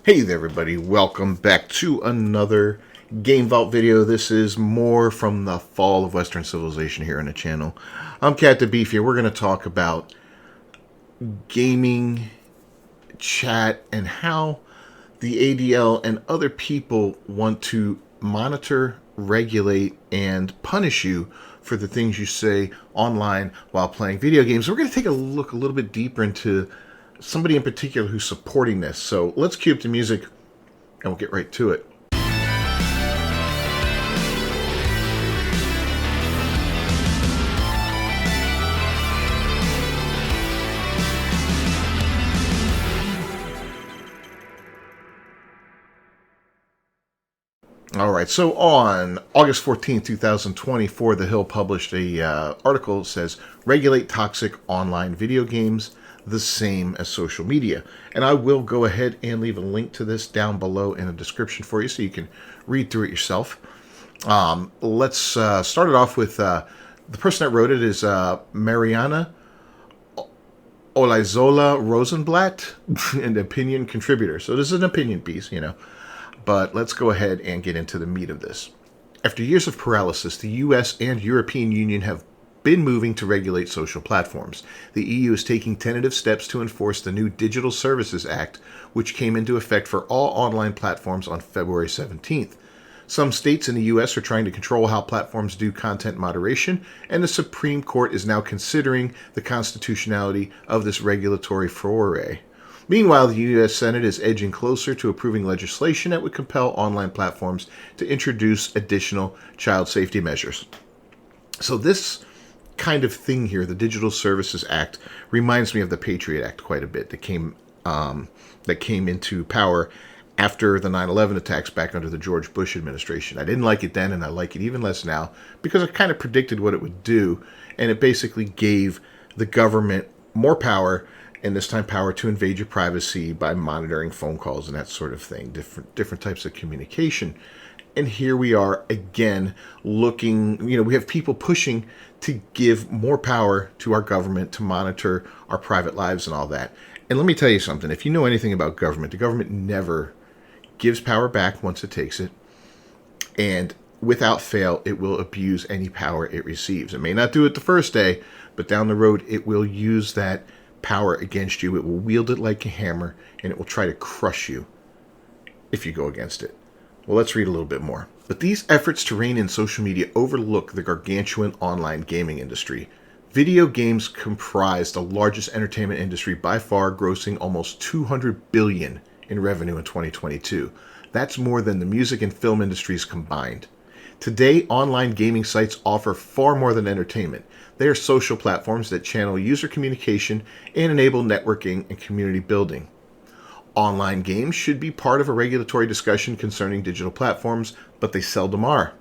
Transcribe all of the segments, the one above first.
Hey there everybody, welcome back to another Game Vault video. This is more from the fall of Western civilization here on the channel. I'm Cat the Beef here. We're going to talk about gaming, chat, and how the ADL and other people want to monitor, regulate, and punish you for the things you say online while playing video games. We're going to take a look a little bit deeper into somebody in particular who's supporting this. So let's cue up the music and we'll get right to it. All right, so on August 14, 2024, The Hill published a article that says, regulate toxic online video games the same as social media. And I will go ahead and leave a link to this down below in the description for you so you can read through it yourself. Let's start it off with the person that wrote it is Mariana Olaizola Rosenblatt, an opinion contributor. So this is an opinion piece, you know. But let's go ahead and get into the meat of this. After years of paralysis, the US and European Union have been moving to regulate social platforms. The EU is taking tentative steps to enforce the new Digital Services Act, which came into effect for all online platforms on February 17th. Some states in the US are trying to control how platforms do content moderation, and the Supreme Court is now considering the constitutionality of this regulatory foray. Meanwhile, the U.S. Senate is edging closer to approving legislation that would compel online platforms to introduce additional child safety measures. So this kind of thing here, the Digital Services Act, reminds me of the Patriot Act quite a bit that came into power after the 9/11 attacks back under the George Bush administration. I didn't like it then, and I like it even less now because it kind of predicted what it would do, and it basically gave the government more power, and this time power to invade your privacy by monitoring phone calls and that sort of thing, different types of communication. And here we are again looking, we have people pushing to give more power to our government to monitor our private lives and all that. And let me tell you something, if you know anything about government, the government never gives power back once it takes it, and without fail, it will abuse any power it receives. It may not do it the first day, but down the road, it will use that power against you. It will wield it like a hammer, and it will try to crush you if you go against it. Well, let's read a little bit more. But these efforts to rein in social media overlook the gargantuan online gaming industry. Video games comprise the largest entertainment industry by far, grossing almost $200 billion in revenue in 2022. That's more than the music and film industries combined. Today, online gaming sites offer far more than entertainment. They are social platforms that channel user communication and enable networking and community building. Online games should be part of a regulatory discussion concerning digital platforms, but they seldom are.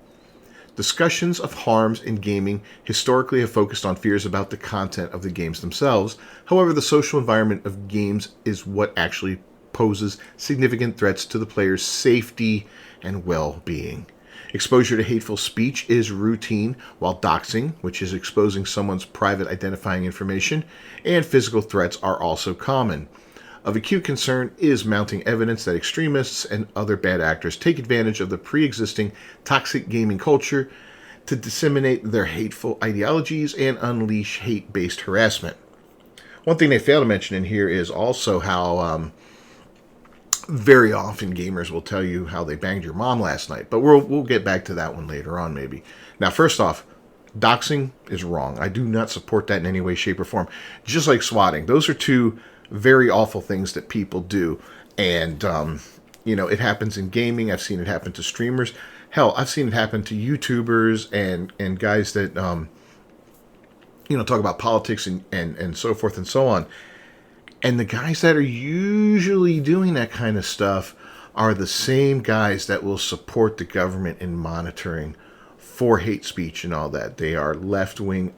Discussions of harms in gaming historically have focused on fears about the content of the games themselves. However, the social environment of games is what actually poses significant threats to the player's safety and well-being. Exposure to hateful speech is routine, while doxing, which is exposing someone's private identifying information, and physical threats are also common. Of acute concern is mounting evidence that extremists and other bad actors take advantage of the pre-existing toxic gaming culture to disseminate their hateful ideologies and unleash hate-based harassment. One thing they fail to mention in here is also how very often gamers will tell you how they banged your mom last night, but we'll get back to that one later on maybe. Now, first off, doxing is wrong. I do not support that in any way, shape, or form. Just like swatting. Those are two very awful things that people do. And, it happens in gaming. I've seen it happen to streamers. Hell, I've seen it happen to YouTubers and guys that, talk about politics and so forth and so on. And the guys that are usually doing that kind of stuff are the same guys that will support the government in monitoring for hate speech and all that. They are left-wing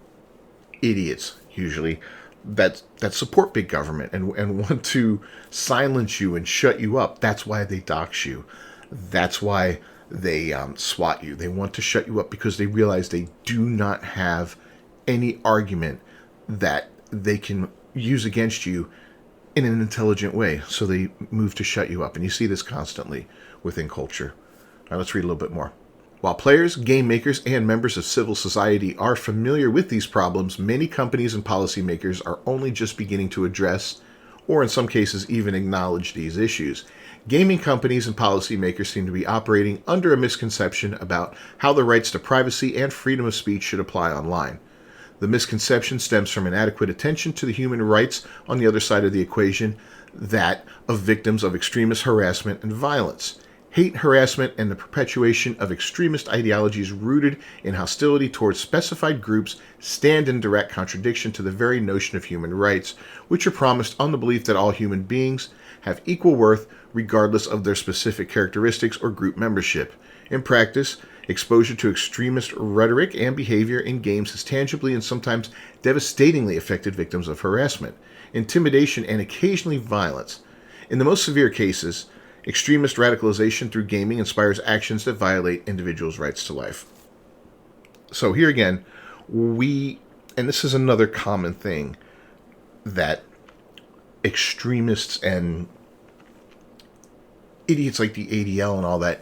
idiots, usually, that support big government and want to silence you and shut you up. That's why they dox you. That's why they swat you. They want to shut you up because they realize they do not have any argument that they can use against you in an intelligent way. So they move to shut you up. And you see this constantly within culture. All right, let's read a little bit more. While players, game makers, and members of civil society are familiar with these problems, many companies and policymakers are only just beginning to address, or in some cases even acknowledge, these issues. Gaming companies and policymakers seem to be operating under a misconception about how the rights to privacy and freedom of speech should apply online. The misconception stems from inadequate attention to the human rights on the other side of the equation, that of victims of extremist harassment and violence. Hate, harassment, and the perpetuation of extremist ideologies rooted in hostility towards specified groups stand in direct contradiction to the very notion of human rights, which are promised on the belief that all human beings have equal worth regardless of their specific characteristics or group membership. In practice, exposure to extremist rhetoric and behavior in games has tangibly and sometimes devastatingly affected victims of harassment, intimidation, and occasionally violence. In the most severe cases, extremist radicalization through gaming inspires actions that violate individuals' rights to life. So here again, and this is another common thing that extremists and idiots like the ADL and all that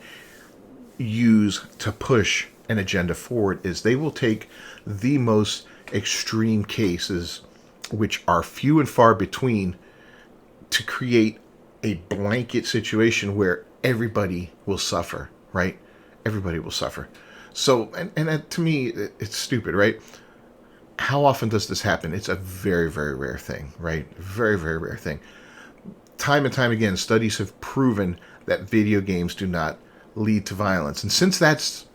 use to push an agenda forward, is they will take the most extreme cases, which are few and far between, to create a blanket situation where everybody will suffer, right? Everybody will suffer. So, and that, to me, it's stupid, right? How often does this happen? It's a very, very rare thing, right? Very, very rare thing. Time and time again, studies have proven that video games do not lead to violence. And since that's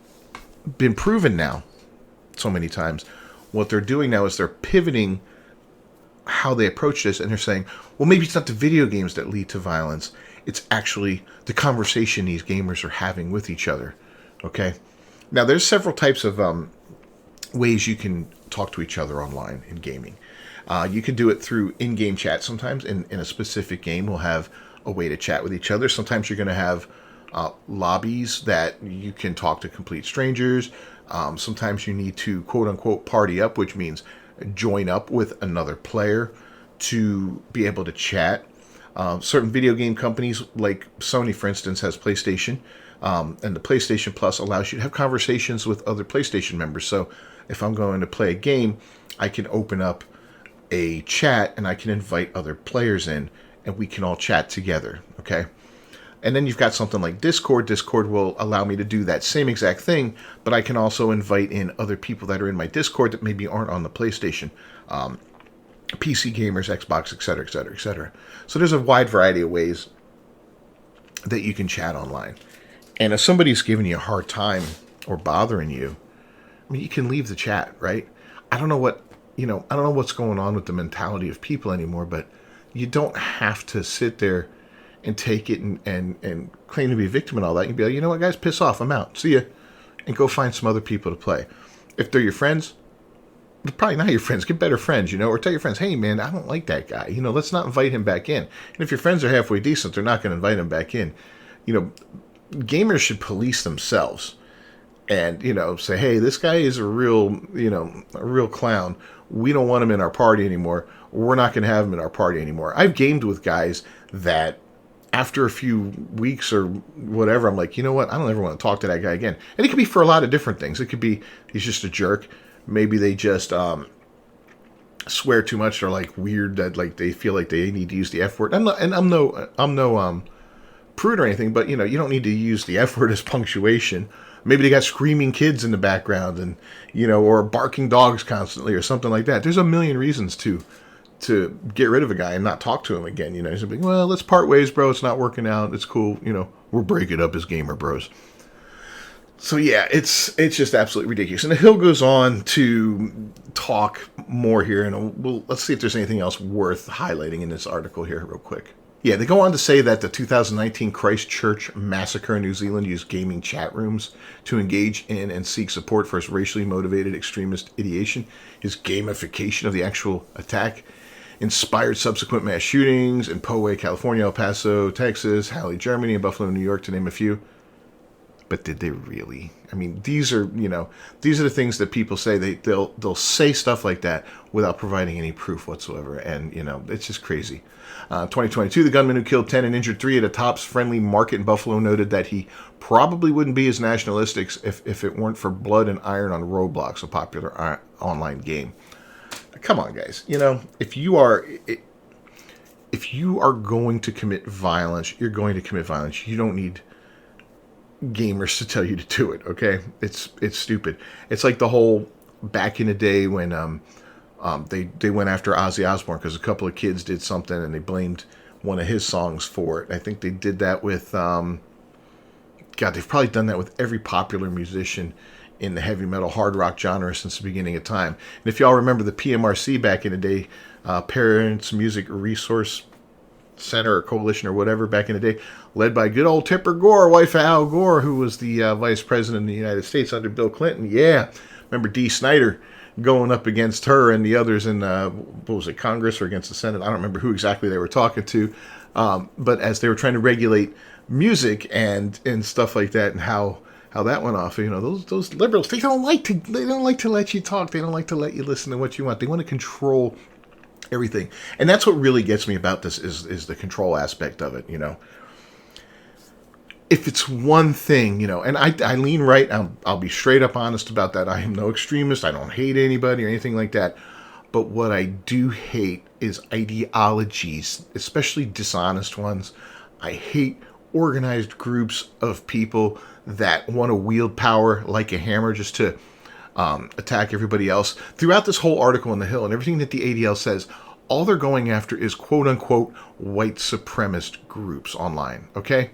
been proven now so many times, what they're doing now is they're pivoting how they approach this, and they're saying, well, maybe it's not the video games that lead to violence. It's actually the conversation these gamers are having with each other. Okay? Now, there's several types of ways you can talk to each other online in gaming. You can do it through in-game chat sometimes. In a specific game, we'll have a way to chat with each other. Sometimes you're going to have lobbies that you can talk to complete strangers. Sometimes you need to, quote-unquote, party up, which means join up with another player to be able to chat. Certain video game companies, like Sony, for instance, has PlayStation, and the PlayStation Plus allows you to have conversations with other PlayStation members. So if I'm going to play a game, I can open up a chat and I can invite other players in, and we can all chat together, okay? And then you've got something like Discord. Discord will allow me to do that same exact thing, but I can also invite in other people that are in my Discord that maybe aren't on the PlayStation. PC gamers, Xbox, etc., etc., etc. So there's a wide variety of ways that you can chat online. And if somebody's giving you a hard time or bothering you, I mean, you can leave the chat, right? I don't know what's going on with the mentality of people anymore, but you don't have to sit there and take it and claim to be a victim and all that. You'd be like, you know what, guys, piss off, I'm out. See ya. And go find some other people to play. If they're your friends, they're probably not your friends. Get better friends, or tell your friends, hey, man, I don't like that guy. Let's not invite him back in. And if your friends are halfway decent, they're not going to invite him back in. Gamers should police themselves and, say, hey, this guy is a real clown. We don't want him in our party anymore. We're not going to have him in our party anymore. I've gamed with guys that after a few weeks or whatever, I'm like, you know what? I don't ever want to talk to that guy again. And it could be for a lot of different things. It could be he's just a jerk. Maybe they just swear too much. They're like weird that like they feel like they need to use the F word. I'm no prude or anything, but you don't need to use the F word as punctuation. Maybe they got screaming kids in the background and or barking dogs constantly or something like that. There's a million reasons to get rid of a guy and not talk to him again. He's like, well, let's part ways, bro. It's not working out. It's cool. We're breaking up as gamer bros. So yeah, it's just absolutely ridiculous. And Hill goes on to talk more here, and let's see if there's anything else worth highlighting in this article here real quick. Yeah, they go on to say that the 2019 Christchurch massacre in New Zealand used gaming chat rooms to engage in and seek support for its racially motivated extremist ideation. His gamification of the actual attack inspired subsequent mass shootings in Poway, California, El Paso, Texas, Halle, Germany, and Buffalo, New York, to name a few. But did they really? I mean, these are the things that people say. They'll say stuff like that without providing any proof whatsoever, and it's just crazy. 2022, the gunman who killed 10 and injured 3 at a Tops Friendly Market in Buffalo noted that he probably wouldn't be as nationalistic if it weren't for Blood and Iron on Roblox, a popular online game. Come on, guys. If you are going to commit violence, you're going to commit violence. You don't need gamers to tell you to do it. Okay, it's stupid. It's like the whole back in the day when they went after Ozzy Osbourne because a couple of kids did something and they blamed one of his songs for it. I think they did that with they've probably done that with every popular musician in the heavy metal hard rock genre since the beginning of time. And if y'all remember the PMRC back in the day, Parents Music Resource Center or Coalition or whatever back in the day, led by good old Tipper Gore, wife of Al Gore, who was the vice president of the United States under Bill Clinton. Yeah, remember Dee Snider going up against her and the others in what was it, Congress or against the Senate? I don't remember who exactly they were talking to, but as they were trying to regulate music and stuff like that, and how that went off. Those liberals, they don't like to let you talk. They don't like to let you listen to what you want. They want to control everything. And that's what really gets me about this is the control aspect of it. If it's one thing, and I lean right, I'll be straight up honest about that. I am no extremist. I don't hate anybody or anything like that. But what I do hate is ideologies, especially dishonest ones. I hate organized groups of people that want to wield power like a hammer just to attack everybody else. Throughout this whole article in The Hill and everything that the ADL says, all they're going after is quote-unquote white supremacist groups online, okay?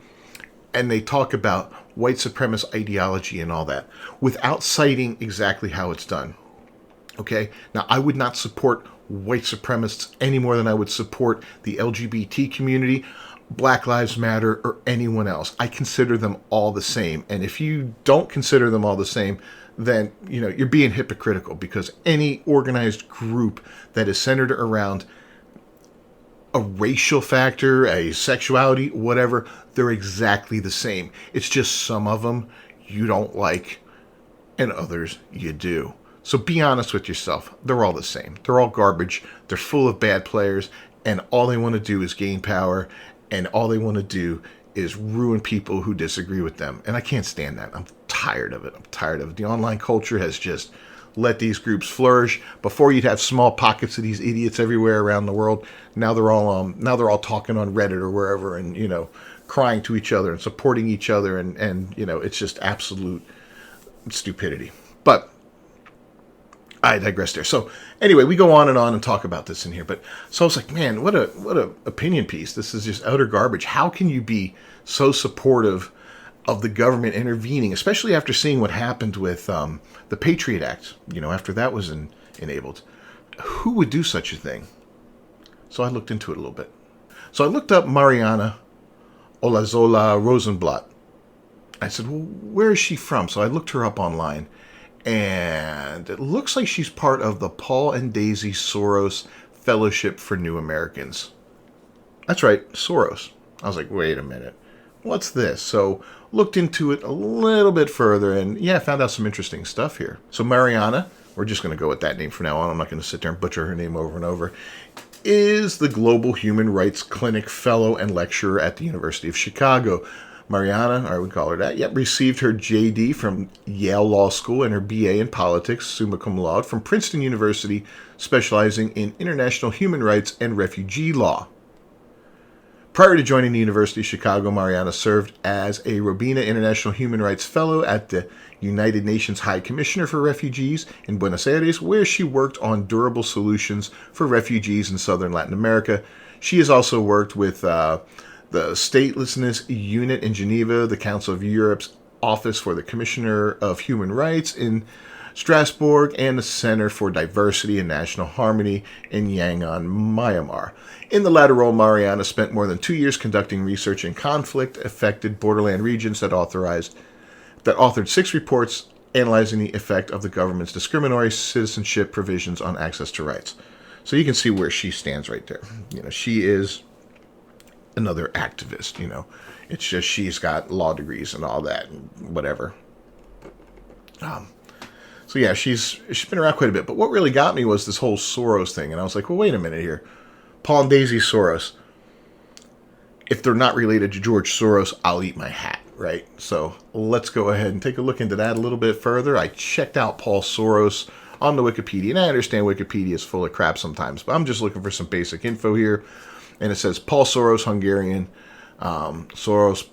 And they talk about white supremacist ideology and all that without citing exactly how it's done, okay? Now, I would not support white supremacists any more than I would support the LGBT community, Black Lives Matter, or anyone else. I consider them all the same. And if you don't consider them all the same, then you're being hypocritical, because any organized group that is centered around a racial factor, a sexuality, whatever, they're exactly the same. It's just some of them you don't like and others you do. So be honest with yourself. They're all the same. They're all garbage. They're full of bad players, and all they want to do is gain power, and all they want to do is ruin people who disagree with them. And I can't stand that. I'm tired of it. The online culture has just let these groups flourish. Before, you'd have small pockets of these idiots everywhere around the world. Now they're all talking on Reddit or wherever, and crying to each other and supporting each other, and it's just absolute stupidity. But I digress there. So anyway, we go on and talk about this in here. But so I was like, man, what a opinion piece. This is just utter garbage. How can you be so supportive of the government intervening, especially after seeing what happened with the Patriot Act, after that was enabled? Who would do such a thing? So I looked into it a little bit. So I looked up Mariana Olazola Rosenblatt. I said, well, where is she from? So I looked her up online. And it looks like she's part of the Paul and Daisy Soros Fellowship for New Americans. That's right, Soros. I was like, wait a minute. What's this? So looked into it a little bit further, and found out some interesting stuff here. So Mariana, we're just going to go with that name for now on. I'm not going to sit there and butcher her name over and over, is the Global Human Rights Clinic Fellow and Lecturer at the University of Chicago. Mariana, or we call her that, received her JD from Yale Law School and her BA in Politics, summa cum laude, from Princeton University, specializing in international human rights and refugee law. Prior to joining the University of Chicago, Mariana served as a Robina International Human Rights Fellow at the United Nations High Commissioner for Refugees in Buenos Aires, where she worked on durable solutions for refugees in southern Latin America. She has also worked with the Statelessness Unit in Geneva, the Council of Europe's Office for the Commissioner of Human Rights in Strasbourg, and the Center for Diversity and National Harmony in Yangon, Myanmar. In the latter role, Mariana spent more than 2 years conducting research in conflict-affected borderland regions that authored 6 reports analyzing the effect of the government's discriminatory citizenship provisions on access to rights. So you can see where she stands right there. She is another activist, you know. It's just she's got law degrees and all that and whatever. So yeah, she's been around quite a bit. But what really got me was this whole Soros thing. And I was like, well, wait a minute here. Paul and Daisy Soros. If they're not related to George Soros, I'll eat my hat, right? So let's go ahead and take a look into that a little bit further. I checked out Paul Soros on the Wikipedia. And I understand Wikipedia is full of crap sometimes. But I'm just looking for some basic info here. And it says Paul Soros, Hungarian. Soros,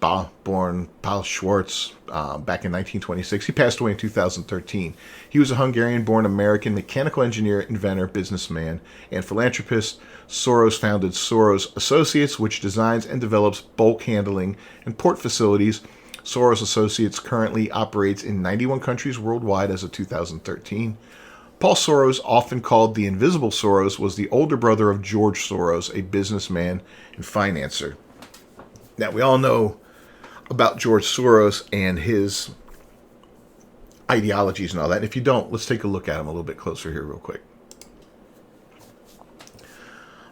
born Paul Schwartz, back in 1926. He passed away in 2013. He was a Hungarian-born American mechanical engineer, inventor, businessman, and philanthropist. Soros founded Soros Associates, which designs and develops bulk handling and port facilities. Soros Associates currently operates in 91 countries worldwide as of 2013. Paul Soros, often called the Invisible Soros, was the older brother of George Soros, a businessman and financier. Now, we all know about George Soros and his ideologies and all that. And if you don't, let's take a look at him a little bit closer here real quick.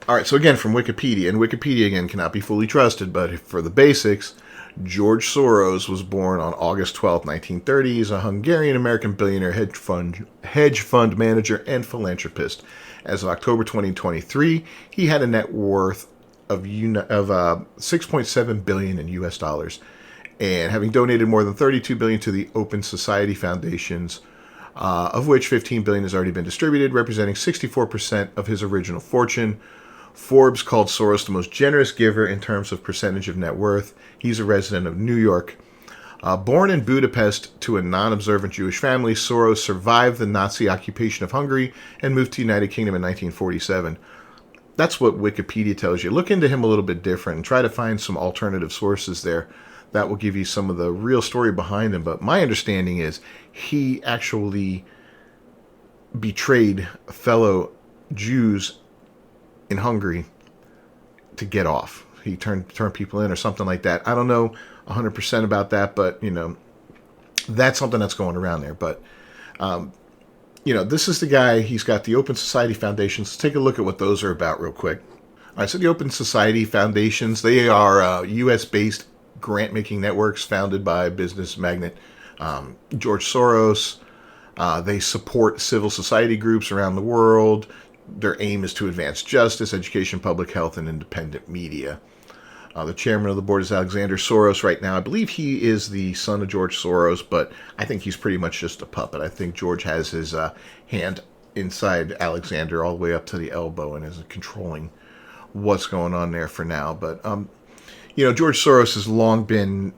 All right, so again, from Wikipedia, and Wikipedia, again, cannot be fully trusted, but for the basics, George Soros was born on August 12, 1930. He's a Hungarian-American billionaire, hedge fund manager, and philanthropist. As of October 2023, he had a net worth of 6.7 billion in US dollars, and having donated more than 32 billion to the Open Society Foundations, of which 15 billion has already been distributed, representing 64% of his original fortune. Forbes called Soros the most generous giver in terms of percentage of net worth. He's a resident of New York. Born in Budapest to a non-observant Jewish family, Soros survived the Nazi occupation of Hungary and moved to the United Kingdom in 1947. That's what Wikipedia tells you. Look into him a little bit different and try to find some alternative sources there. That will give you some of the real story behind him. But my understanding is he actually betrayed fellow Jews in Hungary to get off. He turned people in or something like that. I don't know 100% about that, but, you know, that's something that's going around there. But, you know, this is the guy. He's got the Open Society Foundations. Let's take a look at what those are about real quick. All right, so the Open Society Foundations, they are U.S.-based grant-making networks founded by business magnate George Soros. They support civil society groups around the world. Their aim is to advance justice, education, public health, and independent media. The chairman of the board is Alexander Soros right now. I believe he is the son of George Soros, but I think he's pretty much just a puppet. I think George has his hand inside Alexander all the way up to the elbow and is controlling what's going on there for now. But, you know, George Soros has long been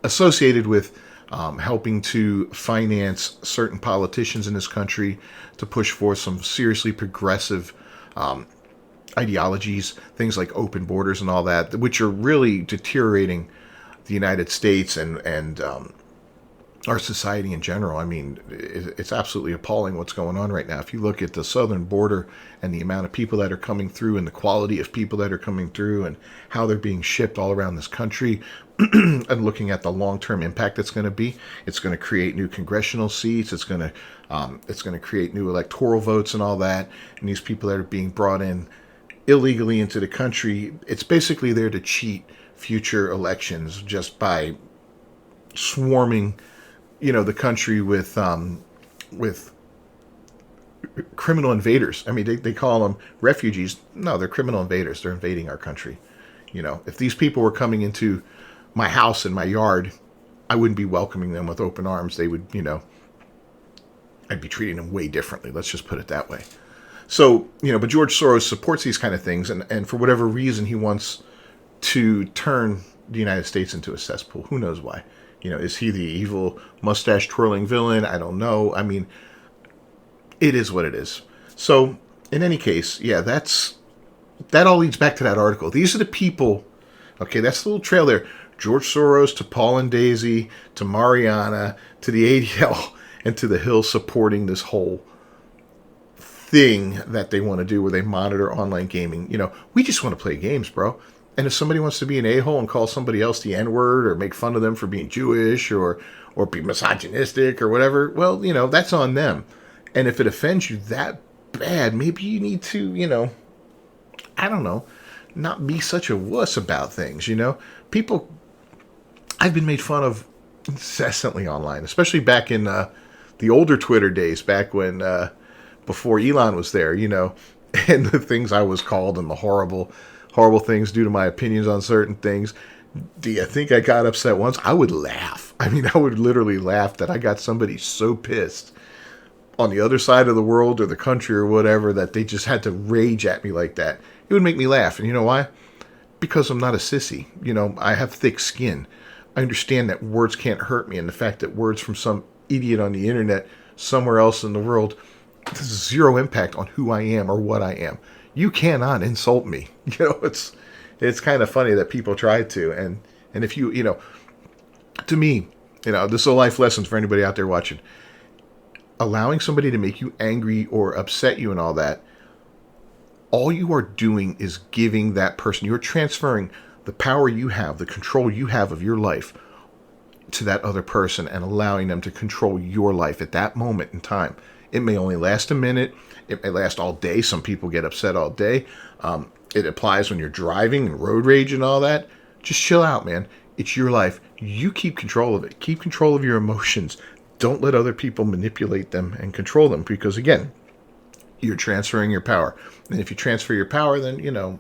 associated with helping to finance certain politicians in this country to push forth some seriously progressive ideologies, things like open borders and all that, which are really deteriorating the United States and our society in general. I mean, it's absolutely appalling what's going on right now. If you look at the southern border and the amount of people that are coming through and the quality of people that are coming through and how they're being shipped all around this country, and looking at the long-term impact it's going to be, it's going to create new congressional seats. It's going to create new electoral votes and all that. And these people that are being brought in illegally into the country, it's basically there to cheat future elections just by swarming, you know, the country with criminal invaders. I mean, they call them refugees. No, they're criminal invaders. They're invading our country. You know, if these people were coming into my house and my yard, I wouldn't be welcoming them with open arms. They would, you know, I'd be treating them way differently. Let's just put it that way. So, you know, but George Soros supports these kind of things, and for whatever reason, he wants to turn the United States into a cesspool. Who knows why? You know, is he the evil mustache-twirling villain? I don't know. I mean, it is what it is. So, in any case, yeah, that all leads back to that article. These are the people, okay, that's the little trail there. George Soros to Paul and Daisy to Mariana to the ADL and to the Hill supporting this whole thing that they want to do where they monitor online gaming. You know, we just want to play games, bro. And if somebody wants to be an a-hole and call somebody else the N-word or make fun of them for being Jewish or be misogynistic or whatever, well, you know, that's on them. And if it offends you that bad, maybe you need to, you know, I don't know, not be such a wuss about things, you know? People, I've been made fun of incessantly online, especially back in the older Twitter days, back when, before Elon was there, you know, and the things I was called and the horrible, horrible things due to my opinions on certain things. Do you think I got upset once? I would laugh. I mean, I would literally laugh that I got somebody so pissed on the other side of the world or the country or whatever that they just had to rage at me like that. It would make me laugh. And you know why? Because I'm not a sissy. You know, I have thick skin. I understand that words can't hurt me, and the fact that words from some idiot on the internet somewhere else in the world has zero impact on who I am or what I am. You cannot insult me. You know, it's kind of funny that people try to. And if you, you know, to me, you know, this is a life lesson for anybody out there watching. Allowing somebody to make you angry or upset you and all you are doing is giving that person, you're transferring the power you have, the control you have of your life to that other person and allowing them to control your life at that moment in time. It may only last a minute. It may last all day. Some people get upset all day. It applies when you're driving and road rage and all that. Just chill out, man. It's your life. You keep control of it. Keep control of your emotions. Don't let other people manipulate them and control them, because, again, you're transferring your power. And if you transfer your power, then, you know,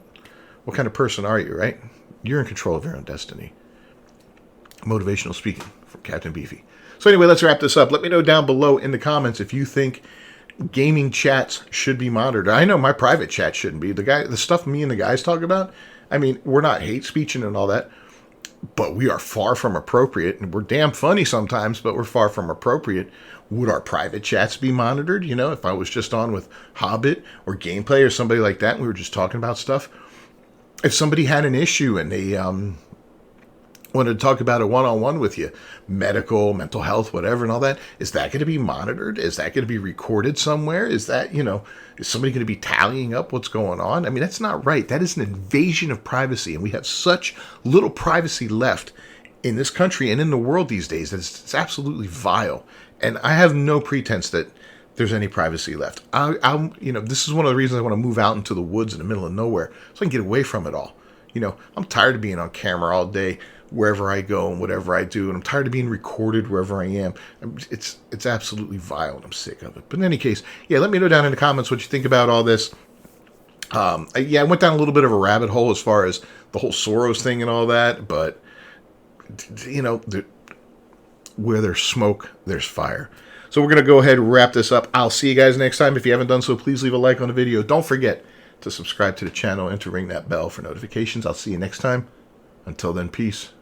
what kind of person are you, right? You're in control of your own destiny. Motivational speaking from Captain Beefy. So anyway, let's wrap this up. Let me know down below in the comments if you think gaming chats should be monitored. I know my private chat shouldn't be. The stuff me and the guys talk about, I mean, we're not hate speeching and all that, but we are far from appropriate, and we're damn funny sometimes, but we're far from appropriate. Would our private chats be monitored? You know, if I was just on with Hobbit or Gameplay or somebody like that, and we were just talking about stuff. If somebody had an issue and they wanted to talk about it one-on-one with you, medical, mental health, whatever, and all that, is that going to be monitored? Is that going to be recorded somewhere? Is that, you know, is somebody going to be tallying up what's going on? I mean, that's not right. That is an invasion of privacy, and we have such little privacy left in this country and in the world these days that it's absolutely vile. And I have no pretense that there's any privacy left. I'm, you know, this is one of the reasons I want to move out into the woods in the middle of nowhere, so I can get away from it all. You know, I'm tired of being on camera all day, wherever I go and whatever I do, and I'm tired of being recorded wherever I am. It's absolutely vile, and I'm sick of it. But in any case, yeah, let me know down in the comments what you think about all this. I went down a little bit of a rabbit hole as far as the whole Soros thing and all that, but, you know, where there's smoke, there's fire. So we're going to go ahead and wrap this up. I'll see you guys next time. If you haven't done so, please leave a like on the video. Don't forget to subscribe to the channel and to ring that bell for notifications. I'll see you next time. Until then, peace.